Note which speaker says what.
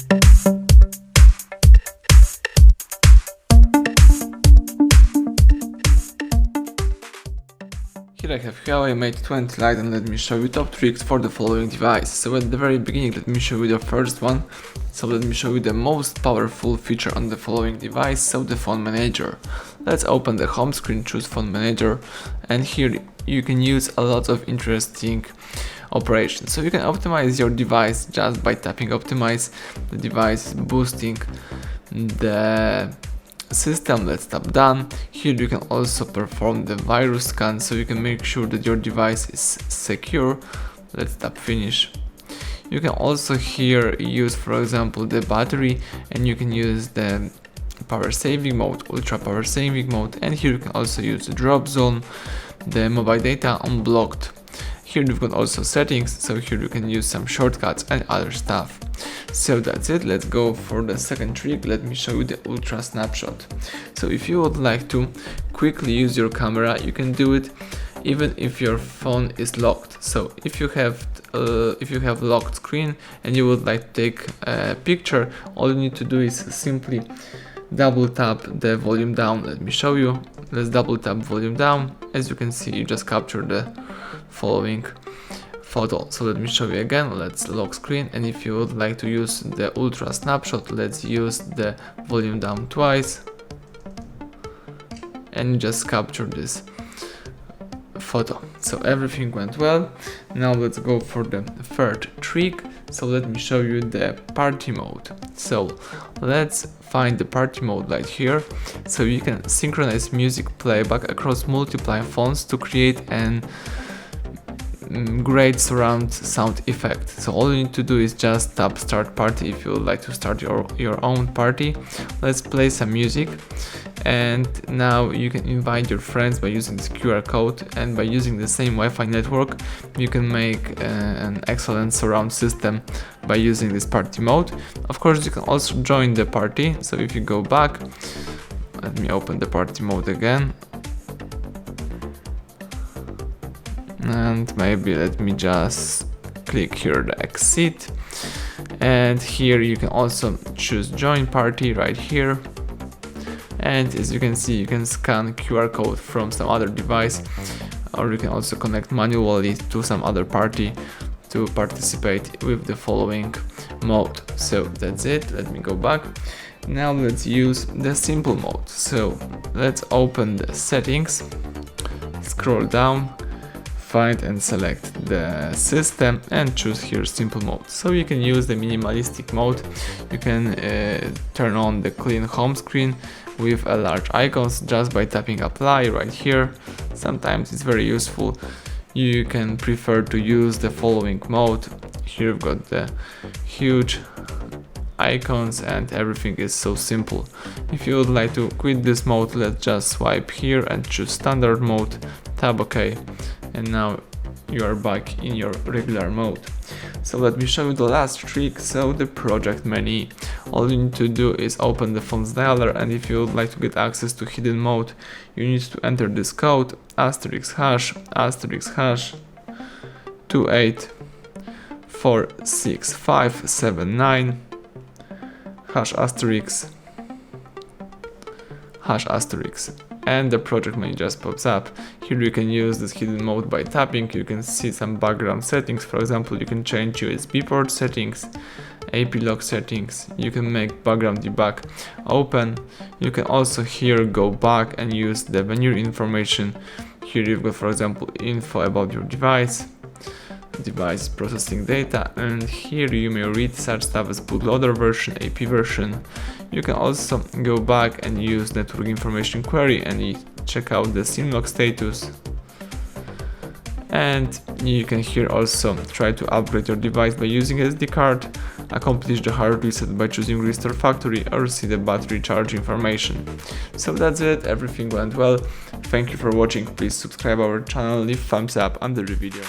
Speaker 1: Here I have HUAWEI Mate 20 Lite, and let me show you top tricks for the following device. So at the very beginning, let me show you the first one. So let me show you the most powerful feature on the following device, so the phone manager. Let's open the home screen, choose phone manager, and here you can use a lot of interesting operations. So you can optimize your device just by tapping optimize. The device is boosting the system. Let's tap done. Here you can also perform the virus scan, so you can make sure that your device is secure. Let's tap finish. You can also here use, for example, the battery, and you can use the power saving mode, ultra power saving mode, and here you can also use the drop zone, the mobile data unblocked. Here you've got also settings, so here you can use some shortcuts and other stuff. So that's it. Let's go for the second trick. Let me show you the ultra snapshot. So if you would like to quickly use your camera, you can do it even if your phone is locked. So if you have locked screen and you would like to take a picture, all you need to do is simply double tap the volume down. Let me show you. Let's double tap volume down. As you can see, you just capture the following photo. So let me show you again. Let's lock screen, and if you would like to use the ultra snapshot, let's use the volume down twice and just capture this photo. So everything went well. Now let's go for the third trick. So let me show you the party mode. So let's find the party mode right here. So you can synchronize music playback across multiple phones to create an great surround sound effect. So all you need to do is just tap start party if you would like to start your own party. Let's play some music, and now you can invite your friends by using this QR code, and by using the same Wi-Fi network you can make an excellent surround system by using this party mode. Of course, you can also join the party. So if you go back, let me open the party mode again, and maybe let me just click here the exit, and here you can also choose join party right here. And as you can see, you can scan QR code from some other device, or you can also connect manually to some other party to participate with the following mode. So that's it. Let me go back. Now let's use the simple mode. So let's open the settings, scroll down, find and select the system, and choose here simple mode. So you can use the minimalistic mode. You can turn on the clean home screen with a large icons just by tapping apply right here. Sometimes it's very useful. You can prefer to use the following mode. Here you've got the huge icons and everything is so simple. If you would like to quit this mode, let's just swipe here and choose standard mode, tap OK, and now you are back in your regular mode. So let me show you the last trick, so the project menu. All you need to do is open the phone's dialer, and if you would like to get access to hidden mode, you need to enter this code *##284659 #*# and the project menu just pops up. Here you can use this hidden mode by tapping. You can see some background settings. For example, you can change USB port settings, AP lock settings. You can make background debug open. You can also here go back and use the venue information. Here you've got, for example, info about your device processing data, and here you may read such stuff as bootloader version, AP version. You can also go back and use network information query and check out the SIM lock status. And you can here also try to upgrade your device by using SD card, accomplish the hard reset by choosing restore factory, or see the battery charge information. So that's it, everything went well. Thank you for watching. Please subscribe our channel, leave thumbs up under the video.